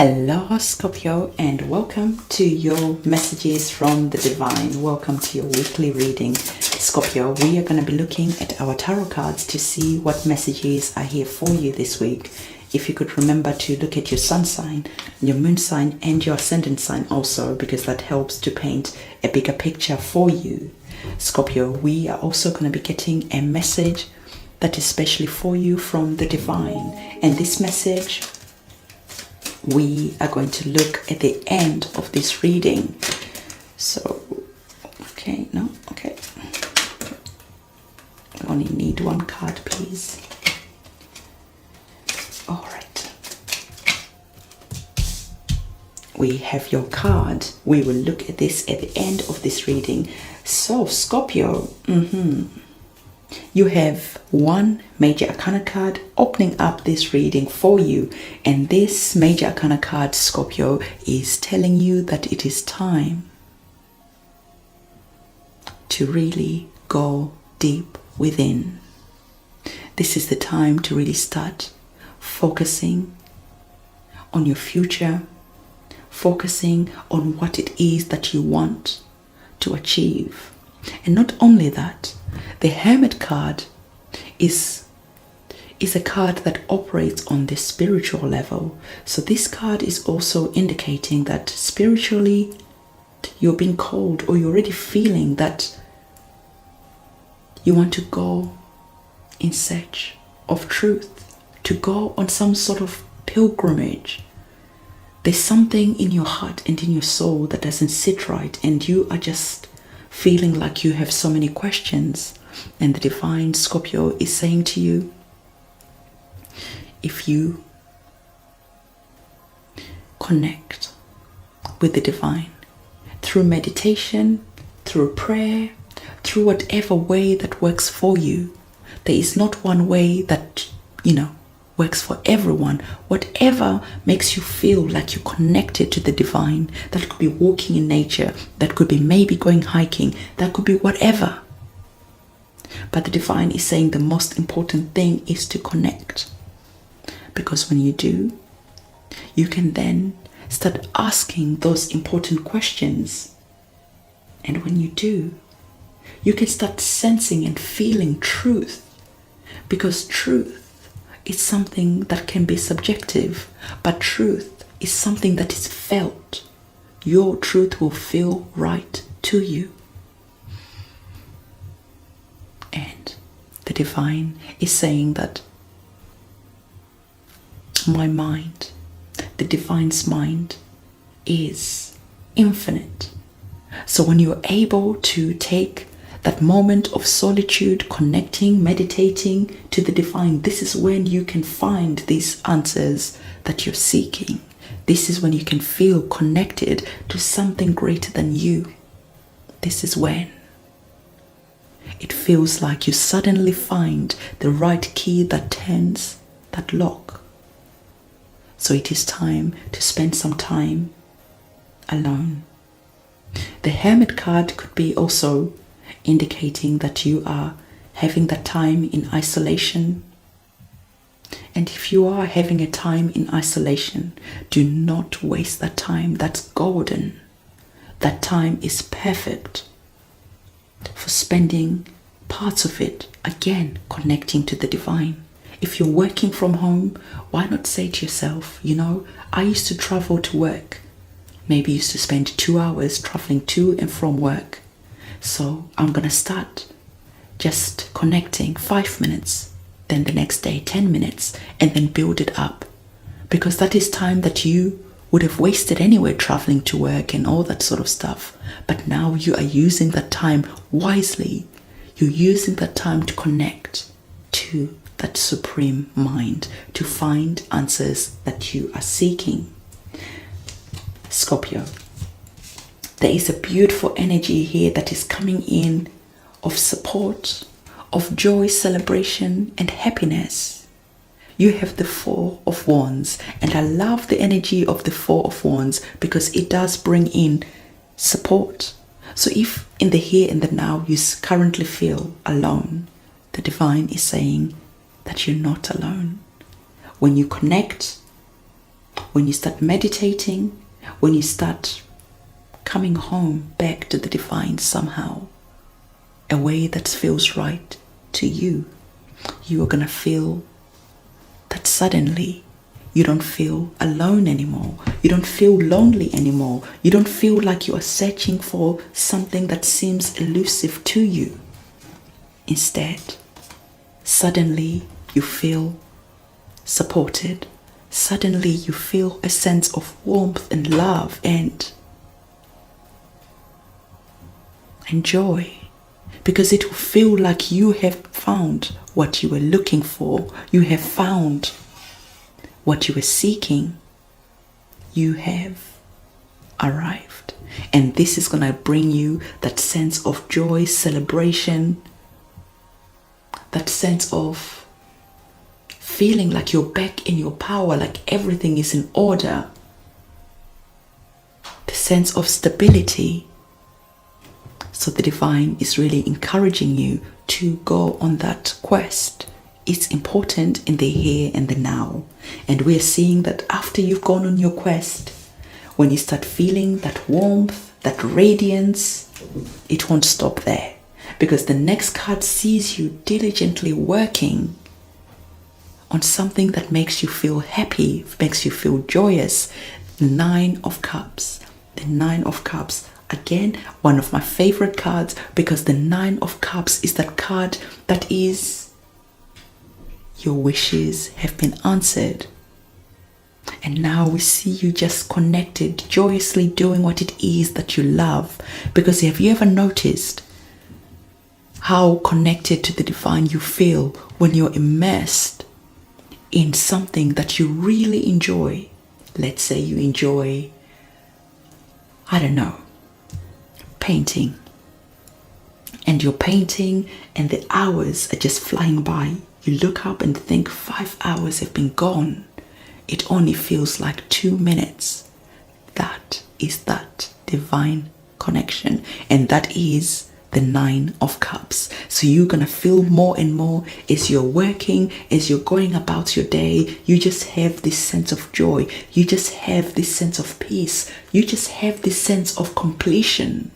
Hello Scorpio, and welcome to your messages from the divine. Welcome to your weekly reading. Scorpio, we are going to be looking at our tarot cards to see what messages are here for you this week. If you could remember to look at your sun sign, your moon sign, and your ascendant sign also, because that helps to paint a bigger picture for you. Scorpio, we are also going to be getting a message that is specially for you from the divine, and this message we are going to look at the end of this reading. So okay, I only need one card, please. All right, we have your card. We will look at this at the end of this reading. So Scorpio, you have one major arcana card opening up this reading for you, and this major arcana card, Scorpio, is telling you that it is time to really go deep within. This is the time to really start focusing on your future, focusing on what it is that you want to achieve. And not only that, the Hermit card is a card that operates on the spiritual level. So this card is also indicating that spiritually you're being called, or you're already feeling that you want to go in search of truth, to go on some sort of pilgrimage. There's something in your heart and in your soul that doesn't sit right, and you are just feeling like you have so many questions. And the divine, Scorpio, is saying to you, if you connect with the divine through meditation, through prayer, through whatever way that works for you, there is not one way that works for everyone. Whatever makes you feel like you're connected to the divine, that could be walking in nature, that could be maybe going hiking, that could be whatever. But the divine is saying the most important thing is to connect, because when you do, you can then start asking those important questions, and when you do, you can start sensing and feeling truth, because truth is something that can be subjective, but truth is something that is felt. Your truth will feel right to you. And the divine is saying that my mind, the divine's mind, is infinite. So when you're able to take that moment of solitude, connecting, meditating to the divine, this is when you can find these answers that you're seeking. This is when you can feel connected to something greater than you. This is when it feels like you suddenly find the right key that turns that lock. So it is time to spend some time alone. The Hermit card could be also indicating that you are having that time in isolation. And if you are having a time in isolation, do not waste that time. That's golden. That time is perfect for spending parts of it, again, connecting to the divine. If you're working from home, why not say to yourself, I used to travel to work. Maybe you used to spend 2 hours traveling to and from work. So I'm going to start just connecting 5 minutes, then the next day 10 minutes, and then build it up. Because that is time that you would have wasted anyway traveling to work and all that sort of stuff. But now you are using that time wisely. You're using that time to connect to that supreme mind, to find answers that you are seeking. Scorpio, there is a beautiful energy here that is coming in of support, of joy, celebration, and happiness. You have the Four of Wands, and I love the energy of the Four of Wands because it does bring in support. So if in the here and the now you currently feel alone, the divine is saying that you're not alone. When you connect when you start meditating, when you start coming home back to the divine somehow, a way that feels right to you, you are going to feel that suddenly you don't feel alone anymore. You don't feel lonely anymore. You don't feel like you are searching for something that seems elusive to you. Instead, suddenly you feel supported. Suddenly you feel a sense of warmth and love and joy, because it will feel like you have found what you were looking for. You have found what you were seeking. You have arrived. And this is going to bring you that sense of joy, celebration, that sense of feeling like you're back in your power, like everything is in order. The sense of stability. So the divine is really encouraging you to go on that quest. It's important in the here and the now. And we're seeing that after you've gone on your quest, when you start feeling that warmth, that radiance, it won't stop there. Because the next card sees you diligently working on something that makes you feel happy, makes you feel joyous. The Nine of Cups. The Nine of Cups. Again, one of my favorite cards, because the Nine of Cups is that card that is your wishes have been answered. And now we see you just connected, joyously doing what it is that you love. Because have you ever noticed how connected to the divine you feel when you're immersed in something that you really enjoy? Let's say you enjoy, I don't know, painting, and you're painting and the hours are just flying by. You look up and think 5 hours have been gone. It only feels like 2 minutes. That is that divine connection, and that is the Nine of Cups. So you're gonna feel more and more as you're working, as you're going about your day. You just have this sense of joy. You just have this sense of peace. You just have this sense of completion.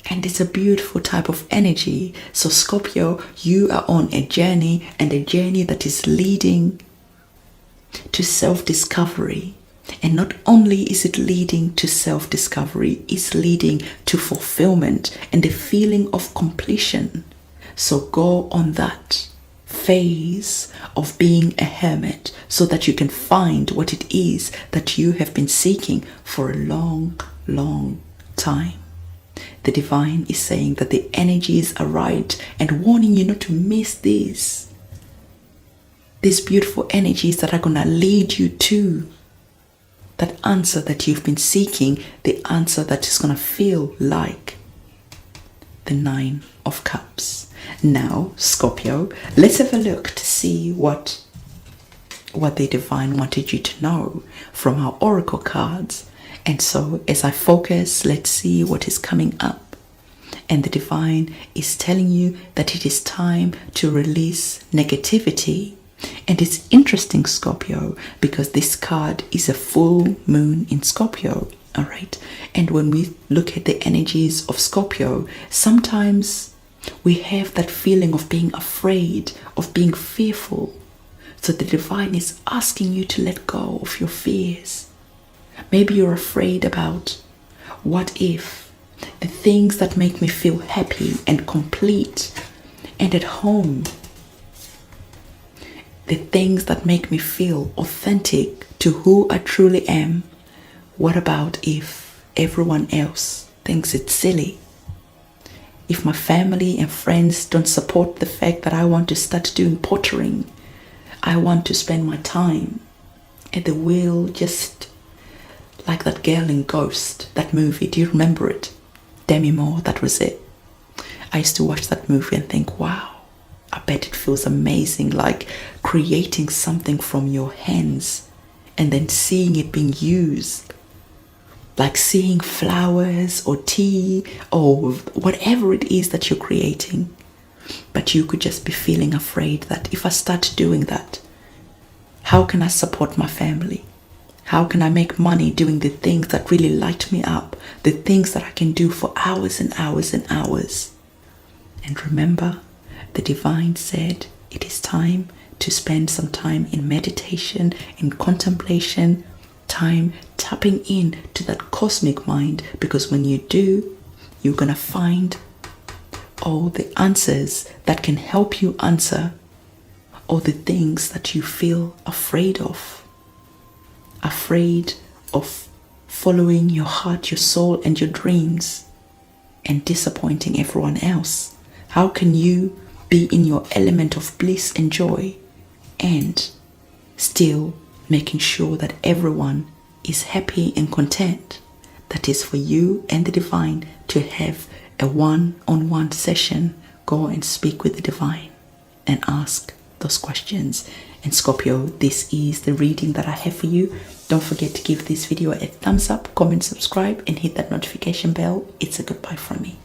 And it's a beautiful type of energy. So Scorpio, you are on a journey, and a journey that is leading to self-discovery. And not only is it leading to self-discovery, it's leading to fulfillment and a feeling of completion. So go on that phase of being a hermit so that you can find what it is that you have been seeking for a long, long time. The divine is saying that the energies are right and warning you not to miss these beautiful energies that are going to lead you to that answer that you've been seeking, the answer that is going to feel like the Nine of Cups. Now, Scorpio, let's have a look to see what the divine wanted you to know from our oracle cards. And so as I focus, let's see what is coming up. And the divine is telling you that it is time to release negativity. And it's interesting, Scorpio, because this card is a full moon in Scorpio. All right. And when we look at the energies of Scorpio, sometimes we have that feeling of being afraid, of being fearful. So the divine is asking you to let go of your fears. Maybe you're afraid about what if the things that make me feel happy and complete and at home, the things that make me feel authentic to who I truly am, what about if everyone else thinks it's silly? If my family and friends don't support the fact that I want to start doing pottering, I want to spend my time at the wheel, just like that girl in Ghost, that movie. Do you remember it? Demi Moore, that was it. I used to watch that movie and think, wow, I bet it feels amazing, like creating something from your hands and then seeing it being used. Like seeing flowers or tea or whatever it is that you're creating. But you could just be feeling afraid that if I start doing that, How can I support my family? How can I make money doing the things that really light me up, the things that I can do for hours and hours and hours? And remember, the divine said it is time to spend some time in meditation, in contemplation, time tapping in to that cosmic mind, because when you do, you're going to find all the answers that can help you answer all the things that you feel afraid of. Afraid of following your heart, your soul, and your dreams, and disappointing everyone else. How can you be in your element of bliss and joy and still making sure that everyone is happy and content? That is for you and the divine to have a one-on-one session. Go and speak with the divine and ask those questions. And Scorpio, this is the reading that I have for you. Don't forget to give this video a thumbs up, comment, subscribe, and hit that notification bell. It's a goodbye from me.